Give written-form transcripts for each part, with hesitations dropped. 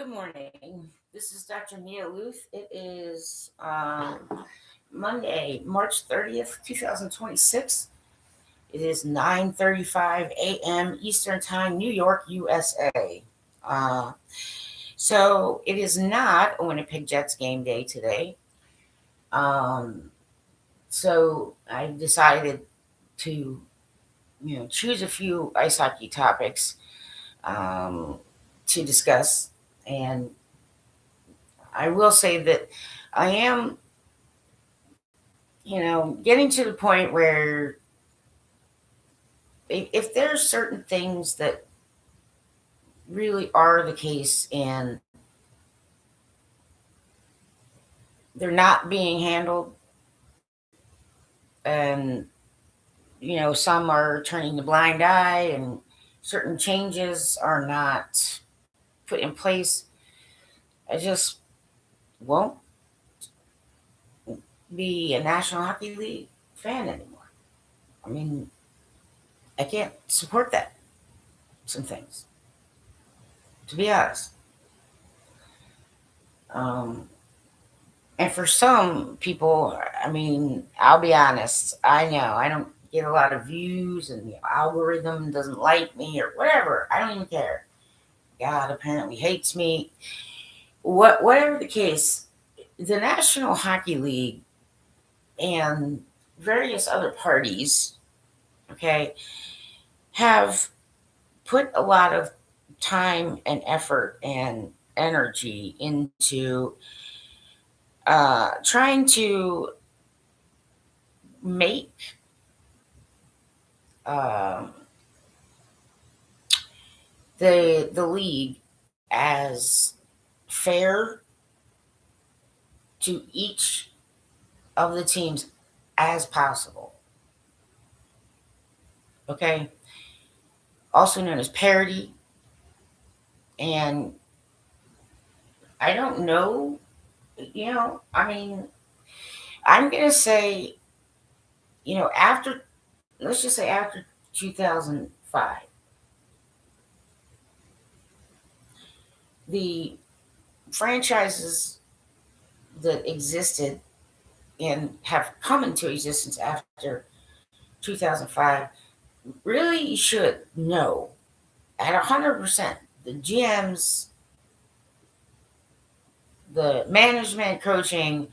Good morning. This is Dr. Mia Luth. It is Monday, March 30th, 2026. It is 9:35 a.m. Eastern Time, New York, USA. Uh, so it is not a Winnipeg Jets game day today. Um, so I decided to, choose a few ice hockey topics um, to discuss. And I will say that I am, getting to the point where if there's certain things that really are the case and they're not being handled, and some are turning the blind eye, and certain changes are not put in place, I just won't be a National Hockey League fan anymore. I mean, I can't support that. Some things, to be honest. Um, and for some people, I mean, I'll be honest. I know I don't get a lot of views, and the algorithm doesn't like me or whatever. I don't even care. God apparently hates me. Whatever the case, the National Hockey League and various other parties, okay, have put a lot of time and effort and energy into trying to make um, the league as fair to each of the teams as possible. Okay, also known as parity. And I don't know, I mean, I'm gonna say, after, let's just say after 2005, the franchises that existed and have come into existence after 2005 really should know at 100% the GMs, the management, coaching,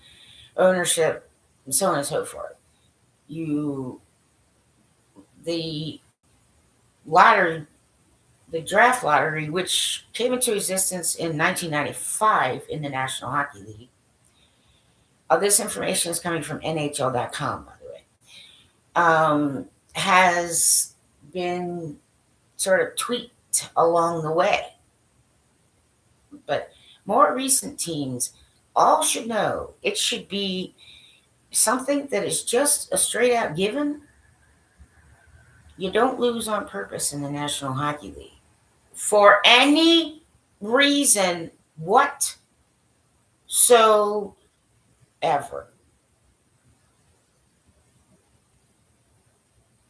ownership, and so on and so forth. You, the lottery, the draft lottery, which came into existence in 1995 in the National Hockey League. This information is coming from NHL.com, by the way. Has been sort of tweaked along the way. But more recent teams all should know it should be something that is just a straight out given. You don't lose on purpose in the National Hockey League for any reason whatsoever.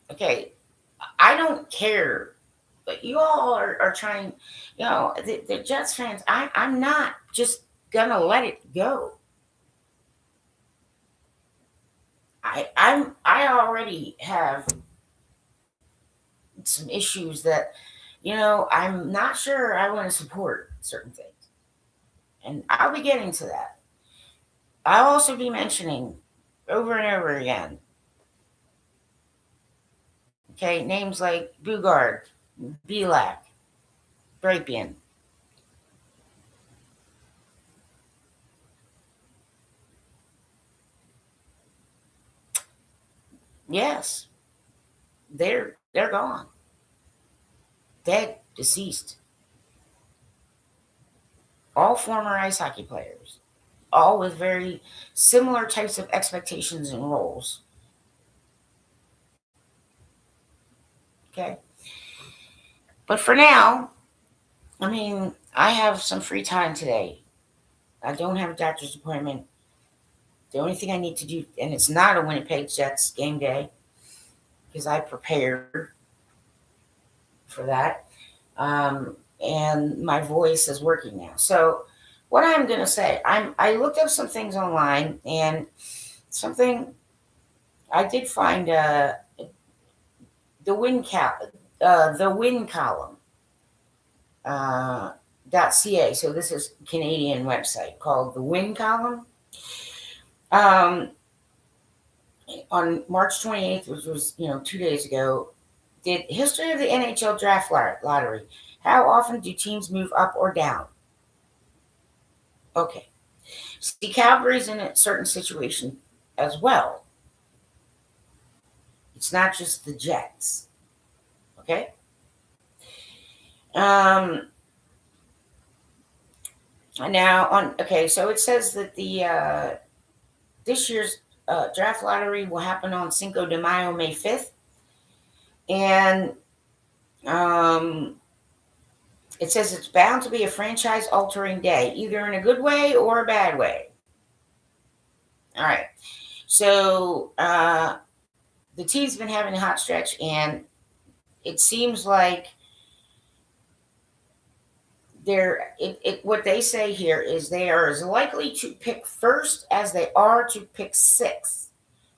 Okay, I don't care, but you all are trying, the Jets fans, I'm not just gonna let it go. I already have some issues that, I'm not sure I want to support certain things. And I'll be getting to that. I'll also be mentioning over and over again, okay, names like Bugard, Belak, Brapian. Yes, they're gone. Dead, deceased. All former ice hockey players, all with very similar types of expectations and roles. Okay. But for now, I mean, I have some free time today. I don't have a doctor's appointment. The only thing I need to do, and it's not a Winnipeg Jets game day, because I prepared for that, and my voice is working now. So, what I'm going to say, I looked up some things online, and something I did find the the win column uh, .ca. So this is a Canadian website called the Win Column. Um, on March 28th, which was 2 days ago, did history of the NHL draft lottery. How often do teams move up or down? Okay, see, Calgary's in a certain situation as well. It's not just the Jets. Okay. Um, Now on okay, so it says that the this year's draft lottery will happen on Cinco de Mayo, May 5th, and um, it says it's bound to be a franchise-altering day, either in a good way or a bad way. All right, so the team's been having a hot stretch, and it seems like what they say here is they are as likely to pick first as they are to pick sixth.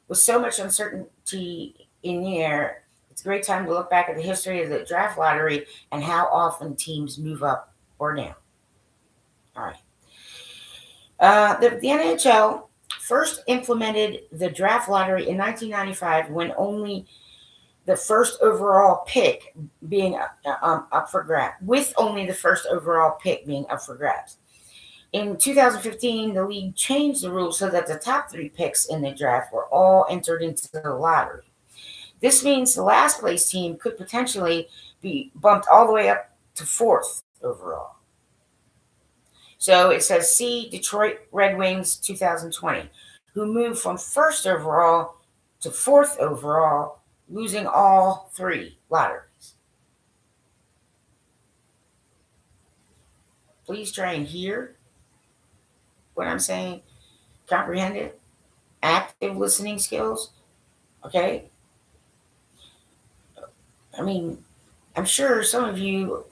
With so much uncertainty in the air, it's a great time to look back at the history of the draft lottery and how often teams move up or down. All right. The NHL first implemented the draft lottery in 1995 when only the first overall pick being up for grabs, with only the first overall pick being up for grabs. In 2015, the league changed the rules so that the top three picks in the draft were all entered into the lottery. This means the last place team could potentially be bumped all the way up to fourth overall. So it says, see Detroit Red Wings 2020, who moved from first overall to fourth overall, losing all three lotteries. Please try and hear what I'm saying, comprehend it, active listening skills. Okay. I mean, I'm sure some of you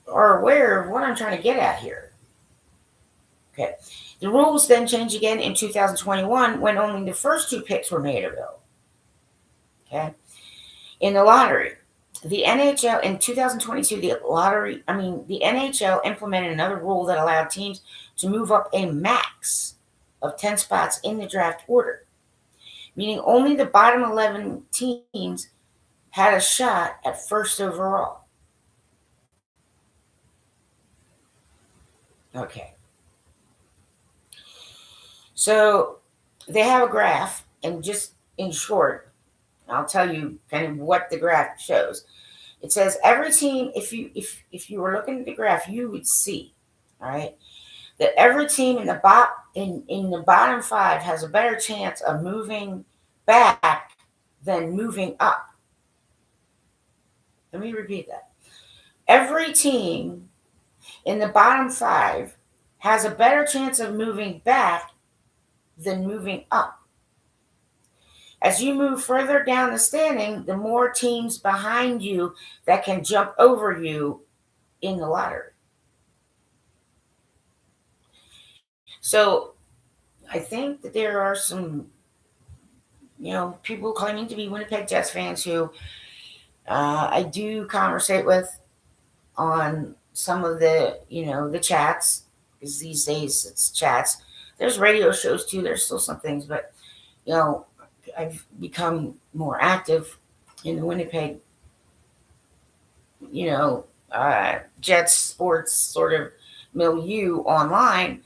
are aware of what I'm trying to get at here. Okay. The rules then change again in 2021 when only the first two picks were made available. Okay. In the lottery, the NHL in 2022, the NHL implemented another rule that allowed teams to move up a max of 10 spots in the draft order, meaning only the bottom 11 teams had a shot at first overall. Okay. So they have a graph, and just in short, I'll tell you kind of what the graph shows. It says every team, if you were looking at the graph, you would see, all right, that every team in the bottom five has a better chance of moving back than moving up. Let me repeat that. Every team in the bottom five has a better chance of moving back than moving up. As you move further down the standing, the more teams behind you that can jump over you in the lottery. So I think that there are some, people claiming to be Winnipeg Jets fans who I do conversate with on some of the chats, because these days it's chats. There's radio shows too. There's still some things, but I've become more active in the Winnipeg, Jets sports sort of milieu online.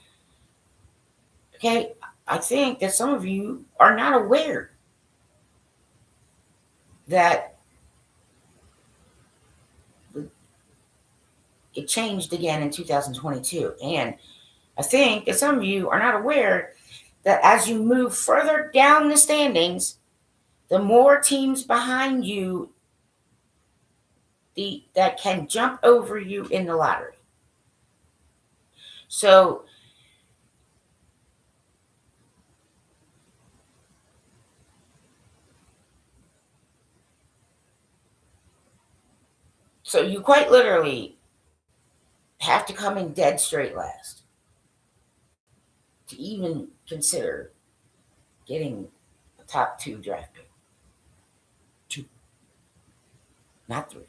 Okay, I think that some of you are not aware that it changed again in 2022. And I think that some of you are not aware that as you move further down the standings, the more teams behind you that can jump over you in the lottery. So you quite literally have to come in dead straight last to even consider getting a top 2 draft pick. 2, not 3.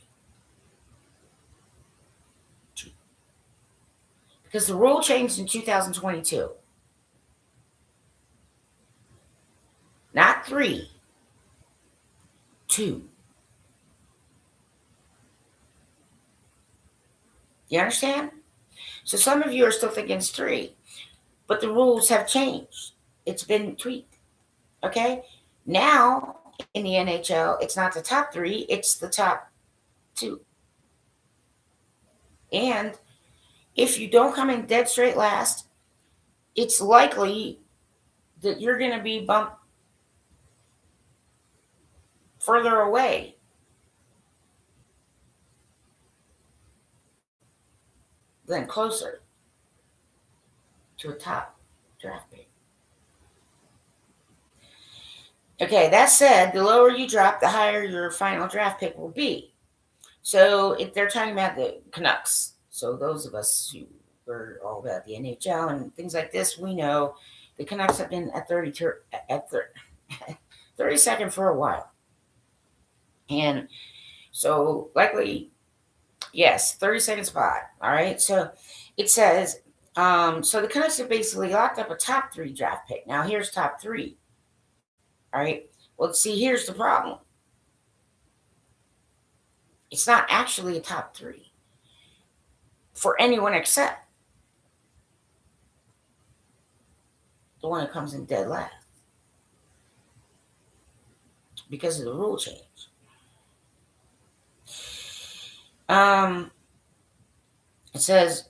2. Because the rule changed in 2022. Not 3, 2. You understand? So some of you are still thinking it's 3, but the rules have changed. It's been tweaked. Okay? Now in the NHL, it's not the top 3, it's the top 2. And if you don't come in dead straight last, it's likely that you're going to be bumped further away than closer to a top draft pick. Okay, that said, the lower you drop, the higher your final draft pick will be. So if they're talking about the Canucks, so those of us who are all about the NHL and things like this, we know the Canucks have been at 32nd for a while. And so likely, yes, 32nd spot. All right. So it says, so the Canucks have basically locked up a top 3 draft pick. Now here's top 3. All right. Well, see, here's the problem. It's not actually a top 3 for anyone except the one that comes in dead last because of the rule change. It says,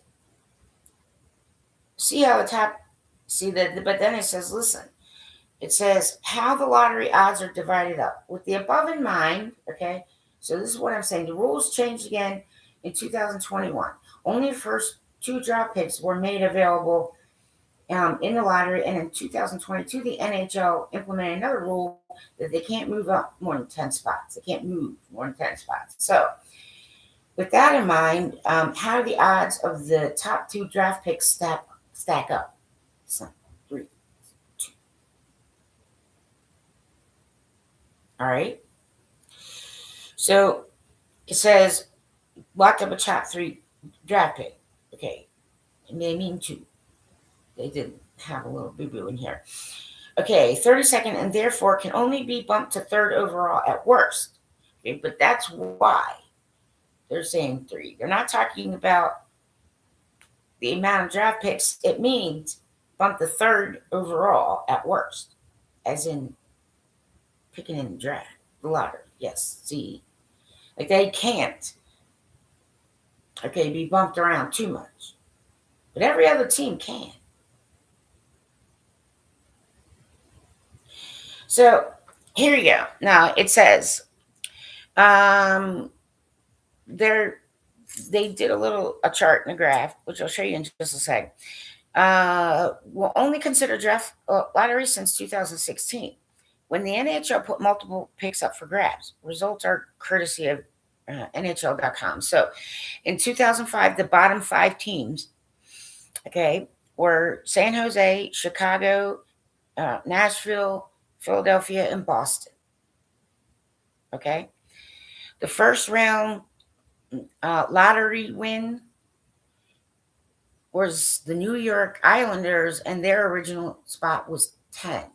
see how the top, see that, but then it says, listen, it says how the lottery odds are divided up. With the above in mind, okay, so this is what I'm saying. The rules changed again in 2021. Only the first 2 draft picks were made available in the lottery, and in 2022, the NHL implemented another rule that they can't move up more than 10 spots. They can't move more than 10 spots. So, with that in mind, how do the odds of the top 2 draft picks stack up? So, 3, 2. All right. So it says locked up a top 3 draft pick. Okay, and they mean 2. They did have a little boo-boo in here. Okay, 32nd, and therefore can only be bumped to 3rd overall at worst. Okay, but that's why they're saying 3. They're not talking about the amount of draft picks. It means bump the 3rd overall at worst, as in picking in the draft, the lottery. Yes, see, like they can't, okay, be bumped around too much, but every other team can. So here you go. Now it says they did a chart and a graph, which I'll show you in just a second. Will only consider draft lottery since 2016, when the NHL put multiple picks up for grabs. Results are courtesy of NHL.com. So in 2005, the bottom 5 teams, okay, were San Jose, Chicago, Nashville, Philadelphia, and Boston. Okay. The first round lottery win was the New York Islanders, and their original spot was 10.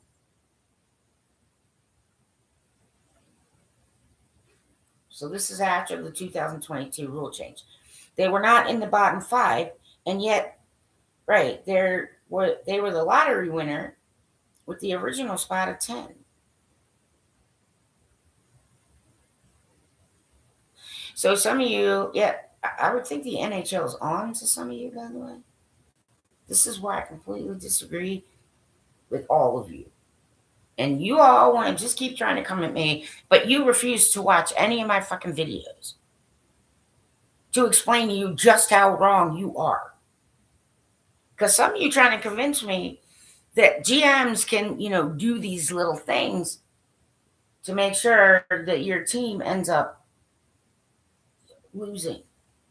So this is after the 2022 rule change. They were not in the bottom 5, and yet, right, they were the lottery winner with the original spot of 10. So some of you, yeah, I would think the NHL is on to some of you, by the way. This is why I completely disagree with all of you. And you all want to just keep trying to come at me, but you refuse to watch any of my fucking videos to explain to you just how wrong you are. Because some of you trying to convince me that GMs can, do these little things to make sure that your team ends up losing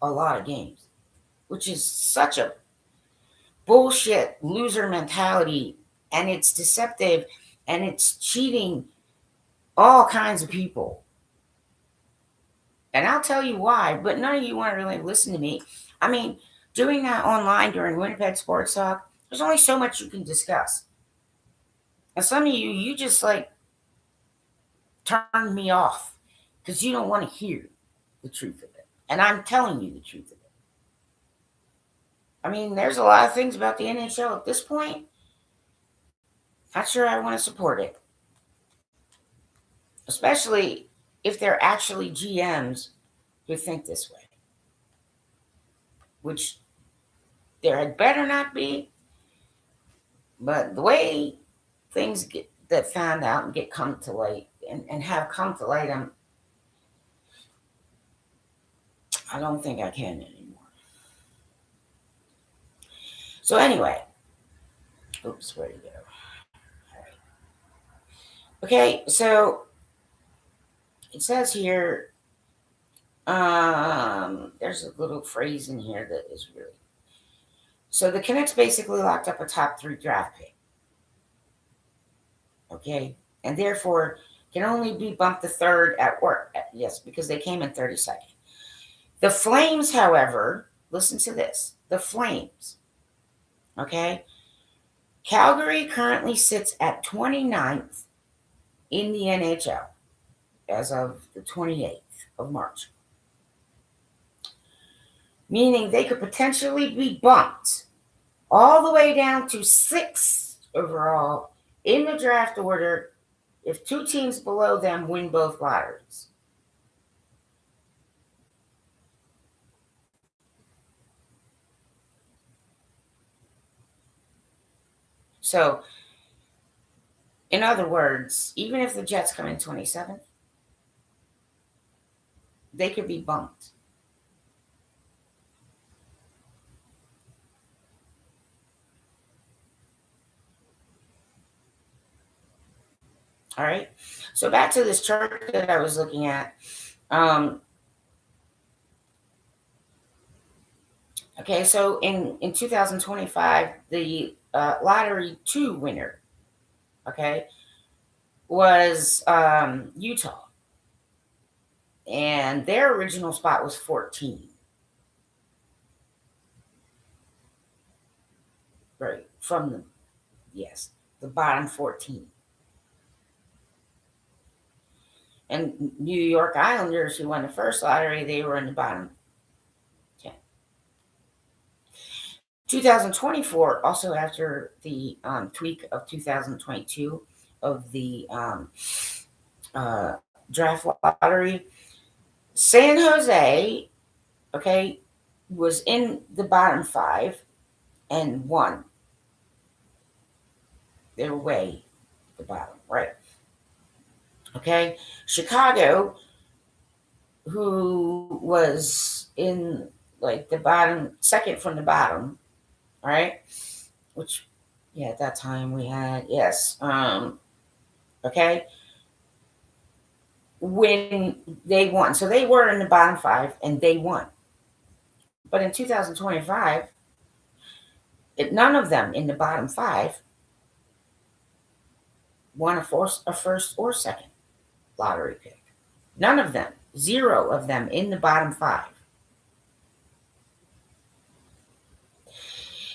a lot of games. which is such a bullshit loser mentality, and it's deceptive, and it's cheating all kinds of people. And I'll tell you why, but none of you want to really listen to me. I mean, doing that online during Winnipeg Sports Talk, there's only so much you can discuss. And some of you, you just like turn me off because you don't want to hear the truth of it. And I'm telling you the truth of it. I mean, there's a lot of things about the NHL at this point. Not sure I want to support it. Especially if they're actually GMs who think this way. Which there had better not be. But the way things get that found out and get come to light and have come to light, I don't think I can anymore. So anyway, oops, where'd it go? All right. Okay, so it says here, there's a little phrase in here that is really. So the Canucks basically locked up a top 3 draft pick. Okay, and therefore can only be bumped to 3rd at work. Yes, because they came in 32nd. The Flames, however, listen to this. The Flames, okay? Calgary currently sits at 29th in the NHL as of the 28th of March. Meaning they could potentially be bumped all the way down to 6th overall in the draft order if 2 teams below them win both lotteries. So, in other words, even if the Jets come in 27th, they could be bumped. All right. So back to this chart that I was looking at. Okay, so in 2025, the lottery 2 winner, okay, was Utah, and their original spot was 14. Right from the bottom 14. And New York Islanders, who won the first lottery, they were in the bottom 10. 2024, also after the tweak of 2022 of the draft lottery, San Jose, okay, was in the bottom 5 and won. They were way at the bottom, right? Okay, Chicago, who was in like the bottom, 2nd from the bottom, all right, which, yeah, at that time we had, yes, okay, when they won. So they were in the bottom 5 and they won. But in 2025, none of them in the bottom 5 won a first or 2nd lottery pick. None of them. 0 of them in the bottom 5.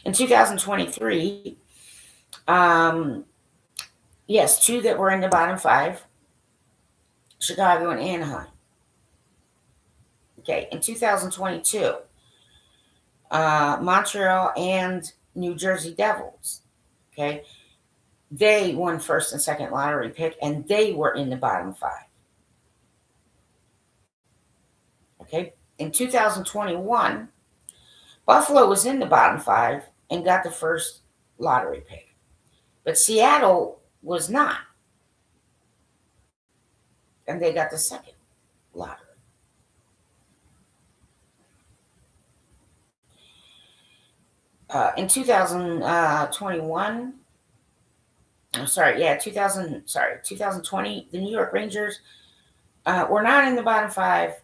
In 2023, yes, 2 that were in the bottom 5, Chicago and Anaheim. Okay, in 2022, Montreal and New Jersey Devils, okay, they won 1st and 2nd lottery pick, and they were in the bottom 5. Okay, in 2021, Buffalo was in the bottom 5 and got the 1st lottery pick, but Seattle was not, and they got the 2nd lottery. In 2021, 2020, the New York Rangers were not in the bottom 5,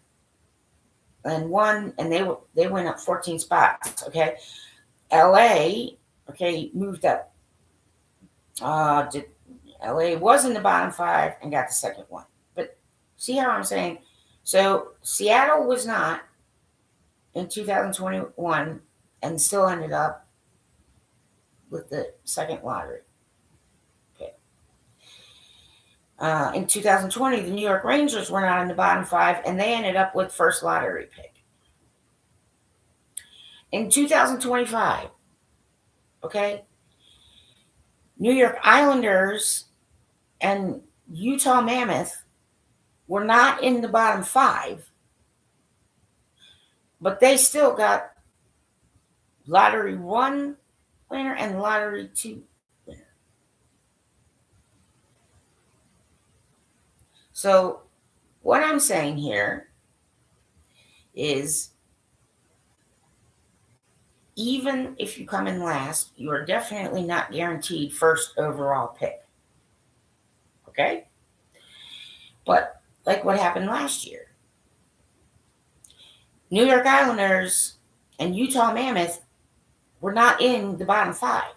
and won, and they went up 14 spots. Okay, LA, okay, moved up. Did LA was in the bottom five and got the second one. But see how I'm saying? So Seattle was not in 2021 and still ended up with the second lottery. Okay. In 2020, the New York Rangers were not in the bottom five and they ended up with first lottery pick. In 2025, okay, New York Islanders and Utah Mammoth were not in the bottom five, but they still got lottery one winner and lottery two winner. So, what I'm saying here is even if you come in last, you are definitely not guaranteed first overall pick. Okay? But like what happened last year, New York Islanders and Utah Mammoth were not in the bottom five.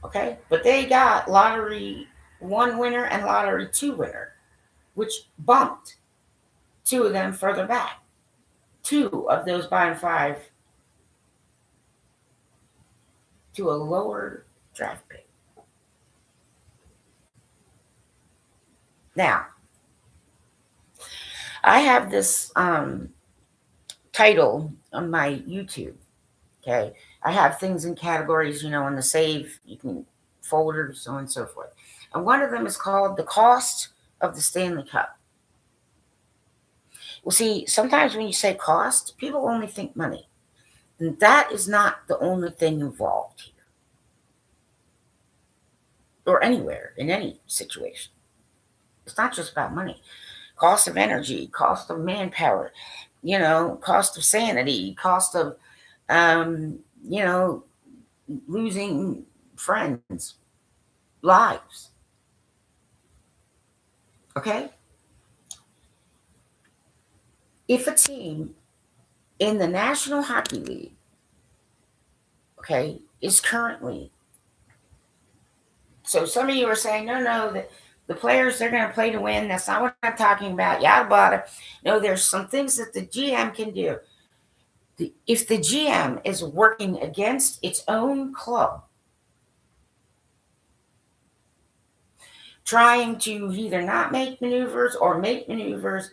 Okay? But they got lottery one winner and lottery two winner, which bumped two of them further back. Two of those bottom five to a lower draft pick. Now, I have this title on my YouTube. Okay, I have things in categories, in the save, you can folders, so on and so forth. And one of them is called the cost of the Stanley Cup. Well, see, sometimes when you say cost, people only think money. And that is not the only thing involved here. Or anywhere, in any situation. It's not just about money. Cost of energy, cost of manpower, cost of sanity, cost of, losing friends, lives. Okay? If a team in the National Hockey League, okay, is currently, so some of you are saying, no, the players, they're going to play to win. That's not what I'm talking about. Yada bada. No, there's some things that the GM can do. If the GM is working against its own club, trying to either not make maneuvers or make maneuvers,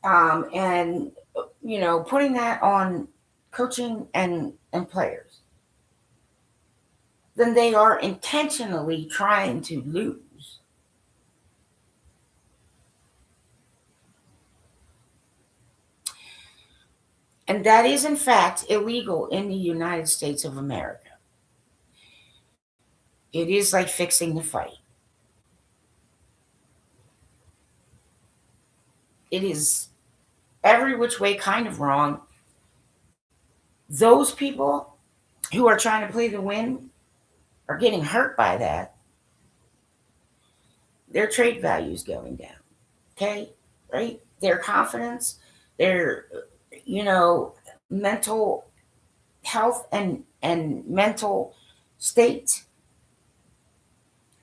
and putting that on coaching and players, then they are intentionally trying to lose. And that is, in fact, illegal in the United States of America. It is like fixing the fight. It is every which way kind of wrong. Those people who are trying to play to win are getting hurt by that. Their trade value is going down. Okay? Right? Their confidence, their, mental health and mental state,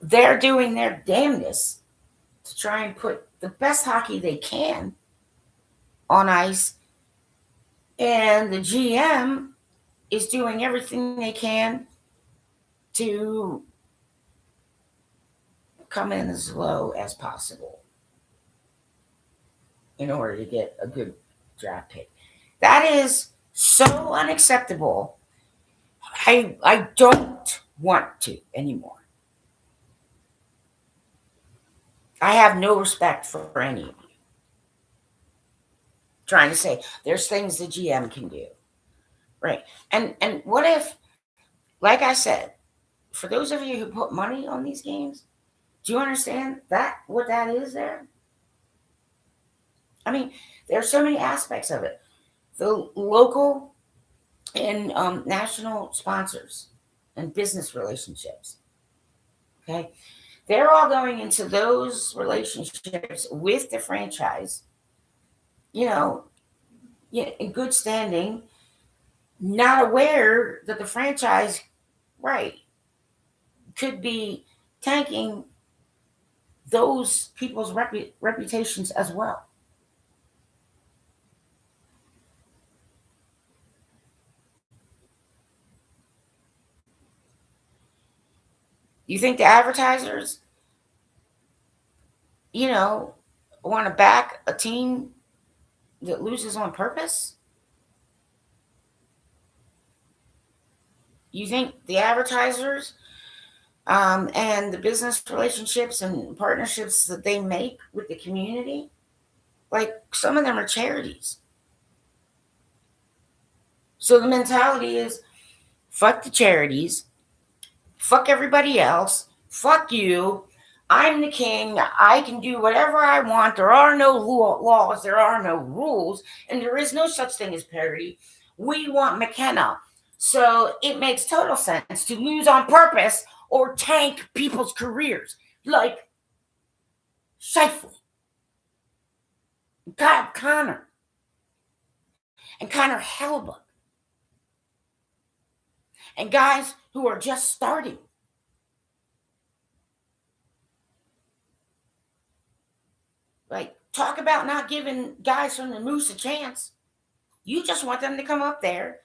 they're doing their damnedest to try and put the best hockey they can on ice. And the GM is doing everything they can to come in as low as possible in order to get a good draft pick. That is so unacceptable. I don't want to anymore. I have no respect for any of you. Trying to say there's things the GM can do. Right. And what if, like I said, for those of you who put money on these games, do you understand that what that is there? I mean, there are so many aspects of it. The local and national sponsors and business relationships. Okay. They're all going into those relationships with the franchise, you know, in good standing, not aware that the franchise, right, could be tanking those people's reputations as well. You think the advertisers, you know, want to back a team that loses on purpose? You think the advertisers and the business relationships and partnerships that they make with the community, like some of them are charities. So the mentality is fuck the charities, fuck everybody else, fuck you. I'm the king. I can do whatever I want. There are no laws, there are no rules, and there is no such thing as parity. We want McKenna. So it makes total sense to lose on purpose or tank people's careers. Like Shifley, Kyle Connor, and Connor Hellebuck, and guys who are just starting. Like, talk about not giving guys from the Moose a chance. You just want them to come up there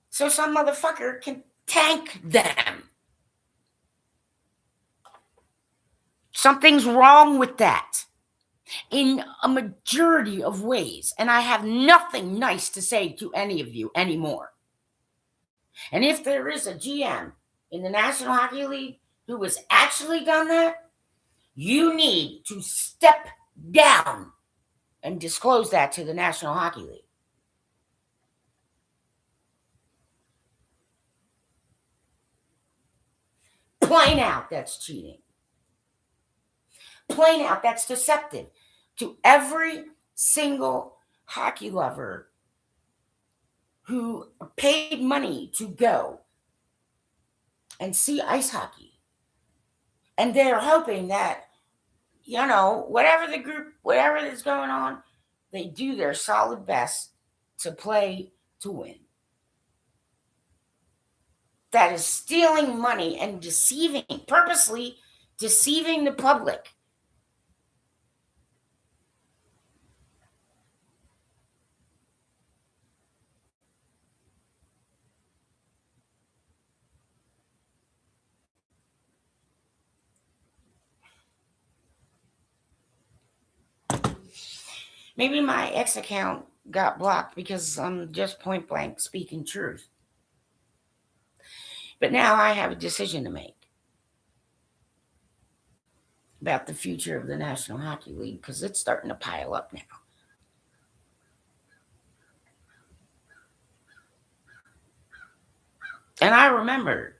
so some motherfucker can tank them. Something's wrong with that in a majority of ways. And I have nothing nice to say to any of you anymore. And if there is a GM in the National Hockey League who has actually done that, you need to step down and disclose that to the National Hockey League. Plain out, that's cheating. Plain out, that's deceptive to every single hockey lover who paid money to go and see ice hockey. And they're hoping that, whatever the group, whatever is going on, they do their solid best to play to win. That is stealing money and purposely deceiving the public. Maybe my ex account got blocked because I'm just point blank speaking truth. But now I have a decision to make about the future of the National Hockey League because it's starting to pile up now. And I remember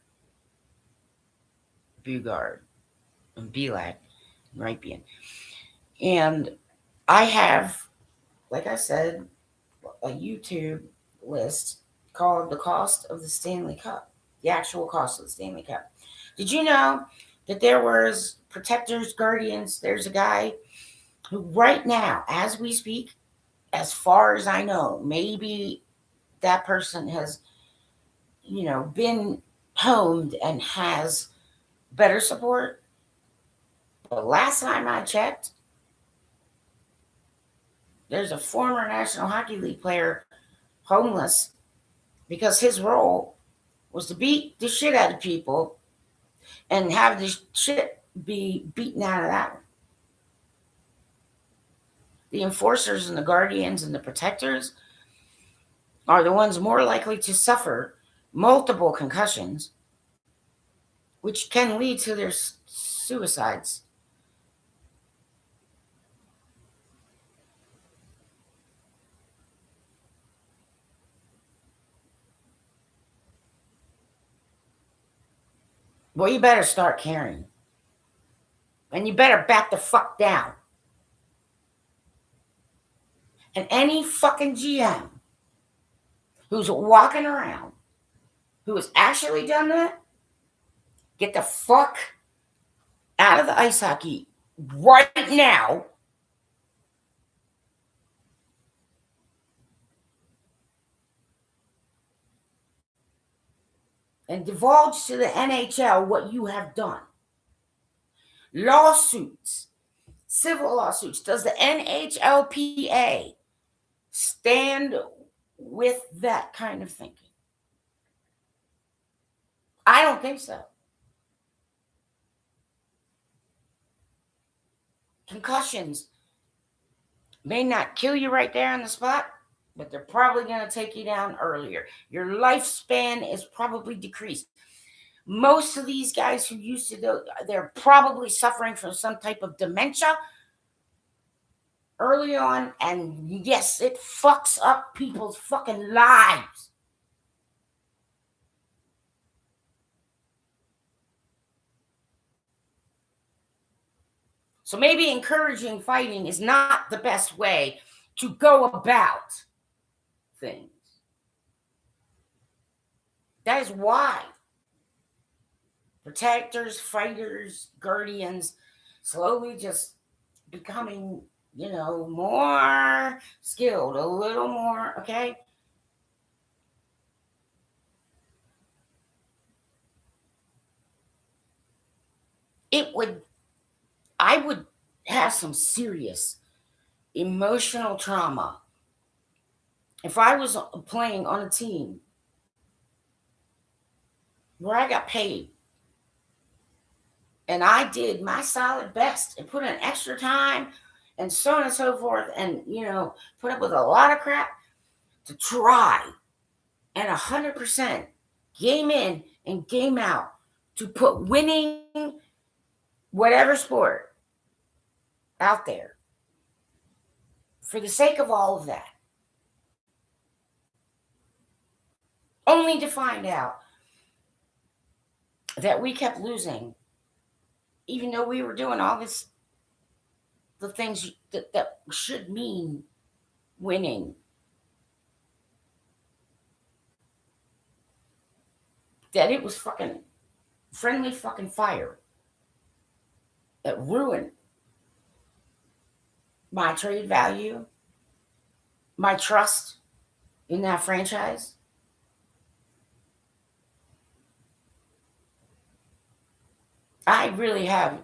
Bugard and Belak and Ripien. And I have, like I said, a YouTube list called The Cost of the Stanley Cup, the actual cost of the Stanley Cup. Did you know that there was protectors, guardians? There's a guy who right now, as we speak, as far as I know, maybe that person has, been homed and has better support. But last time I checked, there's a former National Hockey League player homeless because his role was to beat the shit out of people and have the shit be beaten out of that one. The enforcers and the guardians and the protectors are the ones more likely to suffer multiple concussions, which can lead to their suicides. Well, you better start caring. And you better back the fuck down. And any fucking GM who's walking around who has actually done that, Get the fuck out of the ice hockey right now. And divulge to the NHL what you have done. Lawsuits, civil lawsuits. Does the NHLPA stand with that kind of thinking? I don't think so. Concussions may not kill you right there on the spot, but they're probably going to take you down earlier. Your lifespan is probably decreased. Most of these guys who used to do, they're probably suffering from some type of dementia early on, and yes, it fucks up people's fucking lives. So maybe encouraging fighting is not the best way to go about things. That is why protectors, fighters, guardians slowly just becoming, more skilled, a little more, okay? I would have some serious emotional trauma if I was playing on a team where I got paid and I did my solid best and put in extra time and so on and so forth, and put up with a lot of crap to try and 100% game in and game out to put winning whatever sport out there for the sake of all of that, only to find out that we kept losing, even though we were doing all this, the things that should mean winning. That it was fucking friendly fucking fire that ruined my trade value, my trust in that franchise. I really have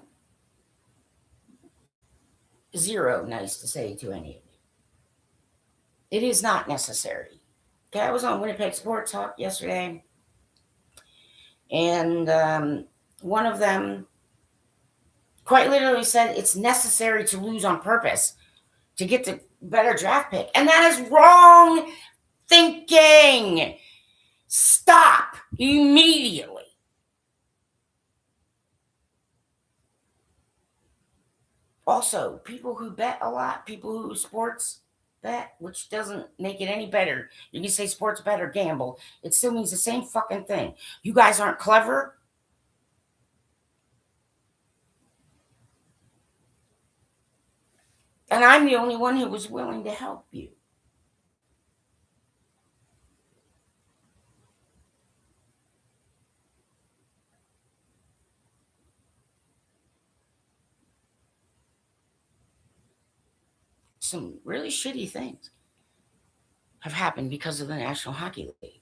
zero nice to say to any of you. It is not necessary. Okay, I was on Winnipeg Sports Talk yesterday, and one of them quite literally said it's necessary to lose on purpose to get the better draft pick. And that is wrong thinking. Stop immediately. Also, people who bet a lot, people who sports bet, which doesn't make it any better. You can say sports bet or gamble. It still means the same fucking thing. You guys aren't clever. And I'm the only one who was willing to help you. Some really shitty things have happened because of the National Hockey League.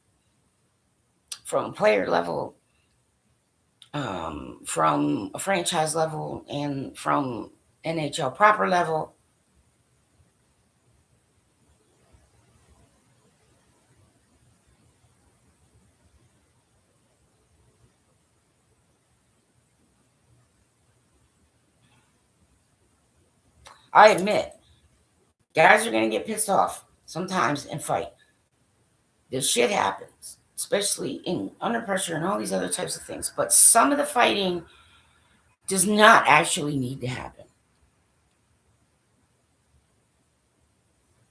From player level, from a franchise level, and from NHL proper level. I admit, guys are going to get pissed off sometimes and fight. This shit happens, especially in under pressure and all these other types of things. But some of the fighting does not actually need to happen.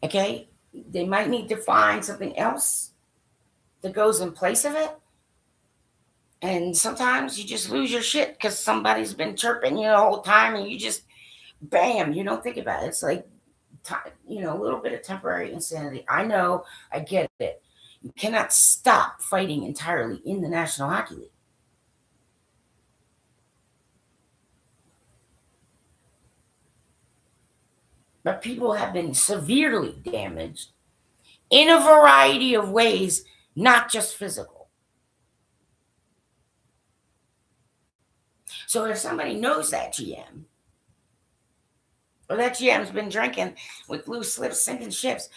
Okay? They might need to find something else that goes in place of it. And sometimes you just lose your shit because somebody's been chirping you the whole time and you just, bam, you don't think about it. It's like, a little bit of temporary insanity. I know, I get it. You cannot stop fighting entirely in the National Hockey League. But people have been severely damaged in a variety of ways, not just physical. So if somebody knows that GM, or that GM's been drinking with loose lips, sinking ships,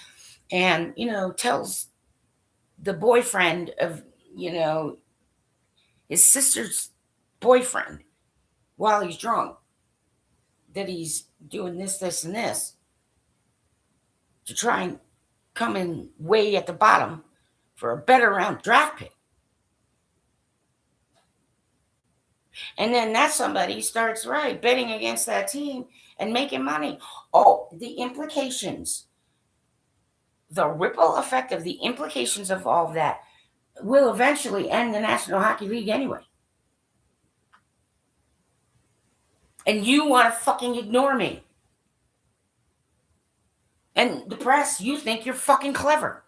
and, tells the boyfriend of, his sister's boyfriend while he's drunk that he's doing this, this, and this to try and come in way at the bottom for a better round draft pick. And then that somebody starts betting against that team and making money. Oh, the implications, the ripple effect of the implications of all of that will eventually end the National Hockey League anyway. And you want to fucking ignore me. And the press, you think you're fucking clever.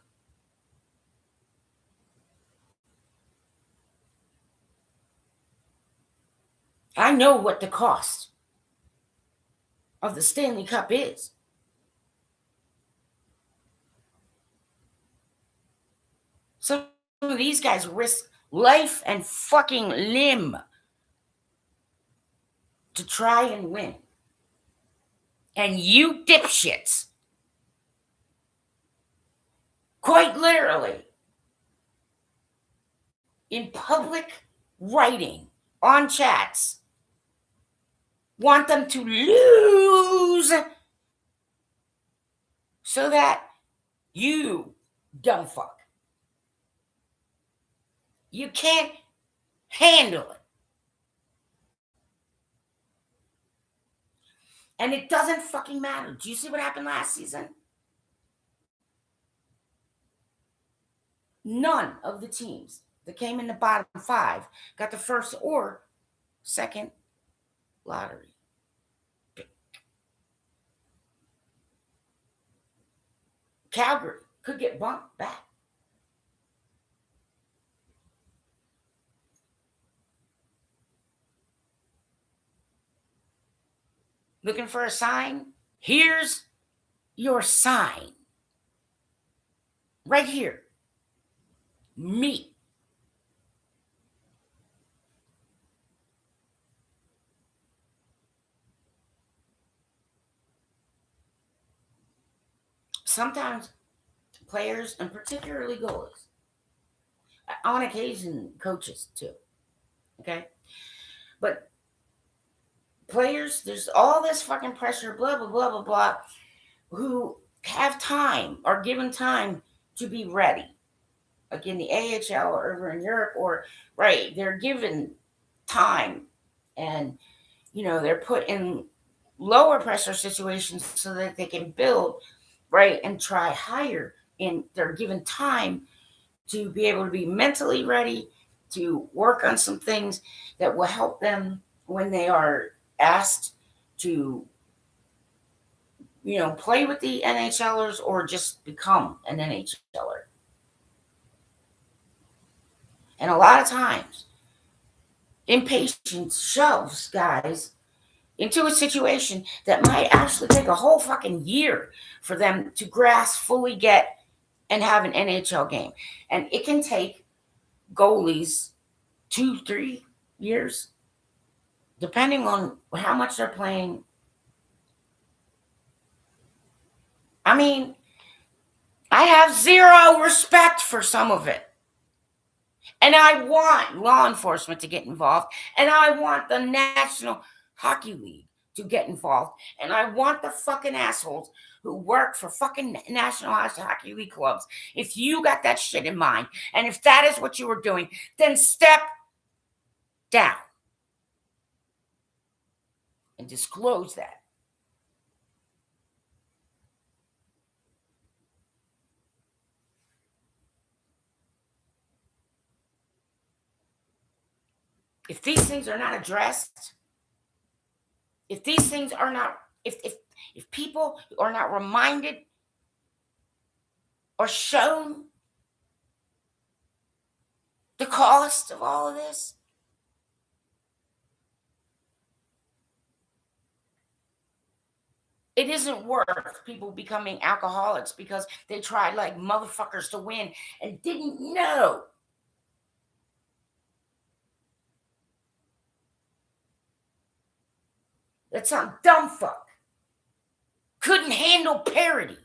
I know what the cost of the Stanley Cup is. Some of these guys risk life and fucking limb to try and win. And you dipshits, quite literally, in public writing on chats, want them to lose so that you, dumb fuck, you can't handle it. And it doesn't fucking matter. Do you see what happened last season? None of the teams that came in the bottom 5 got the first or second lottery pick. Calgary could get bumped back. Looking for a sign? Here's your sign. Right here. Me. Sometimes players, and particularly goalies, on occasion coaches too, okay? But players, there's all this fucking pressure, blah, blah, blah, blah, blah, who have time, are given time to be ready. Like in the AHL or over in Europe, or they're given time, and they're put in lower pressure situations so that they can build and try higher, and they're given time to be able to be mentally ready to work on some things that will help them when they are asked to play with the NHLers or just become an NHLer. And a lot of times, impatience shoves guys into a situation that might actually take a whole fucking year for them to grasp, fully get, and have an NHL game. And it can take goalies 2-3 years, depending on how much they're playing. I mean, I have zero respect for some of it. And I want law enforcement to get involved. And I want the National Hockey League to get involved. And I want the fucking assholes who work for fucking National Hockey League clubs. If you got that shit in mind, and if that is what you were doing, then step down and disclose that. If these things are not addressed, if these things are not, if people are not reminded or shown the cost of all of this, It isn't worth people becoming alcoholics because they tried like motherfuckers to win and didn't know. That some dumb fuck couldn't handle parity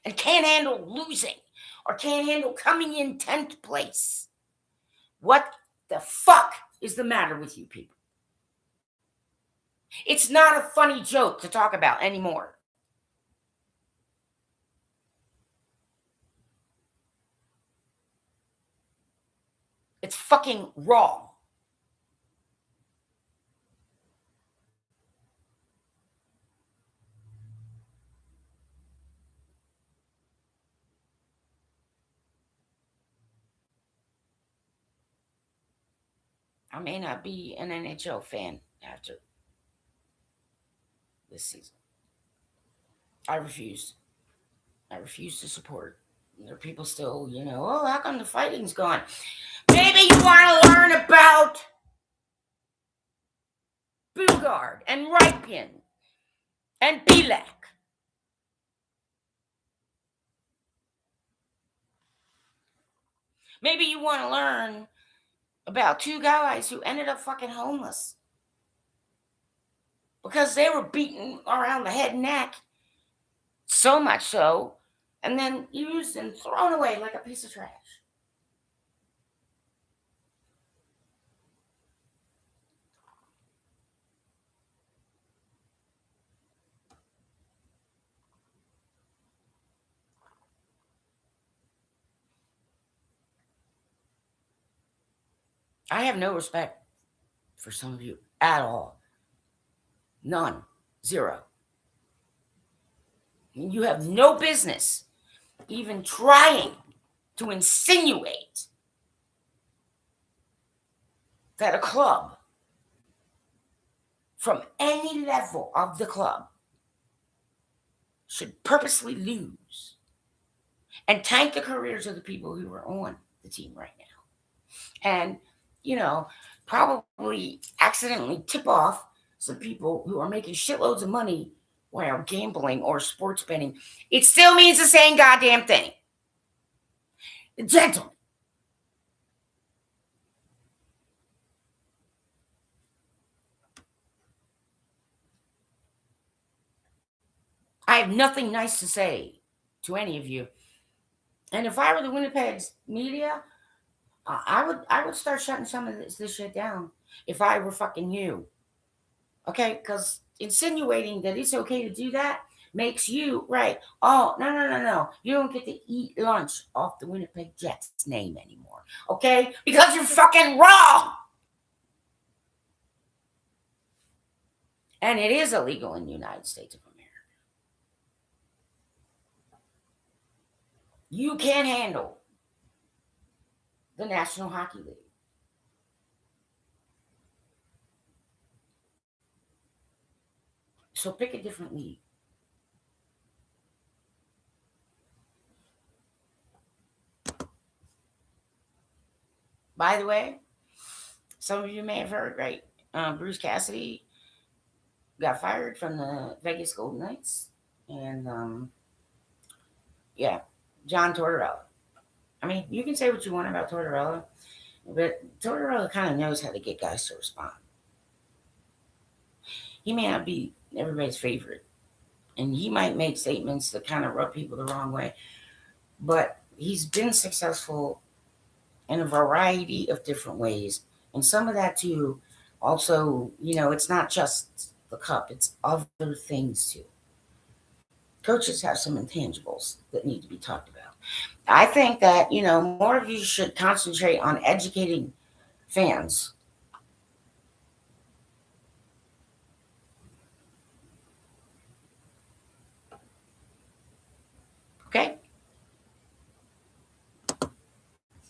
and can't handle losing or can't handle coming in 10th place. What the fuck is the matter with you people? It's not a funny joke to talk about anymore. It's fucking wrong. I may not be an NHL fan after this season. I refuse. I refuse to support. There are people still, oh, how come the fighting's gone? Maybe you want to learn about Bugard and Ripken and Bilek. Maybe you want to learn about two guys who ended up fucking homeless because they were beaten around the head and neck, so much so, and then used and thrown away like a piece of trash. I have no respect for some of you at all. None. Zero. You have no business even trying to insinuate that a club from any level of the club should purposely lose and tank the careers of the people who are on the team right now. And, probably accidentally tip off some people who are making shitloads of money while gambling or sports betting. It still means the same goddamn thing. Gentlemen, I have nothing nice to say to any of you. And if I were the Winnipeg's media, I would start shutting some of this shit down if I were fucking you. Okay, because insinuating that it's okay to do that makes you right. Oh, no. You don't get to eat lunch off the Winnipeg Jets name anymore. Okay? Because you're fucking wrong. And it is illegal in the United States of America. You can't handle the National Hockey League. So pick a different league. By the way, some of you may have heard, right? Bruce Cassidy got fired from the Vegas Golden Knights. And yeah, John Tortorella. I mean, you can say what you want about Tortorella, but Tortorella kind of knows how to get guys to respond. He may not be everybody's favorite, and he might make statements that kind of rub people the wrong way, but he's been successful in a variety of different ways. And some of that, too, also, it's not just the cup, it's other things, too. Coaches have some intangibles that need to be talked about. I think that, more of you should concentrate on educating fans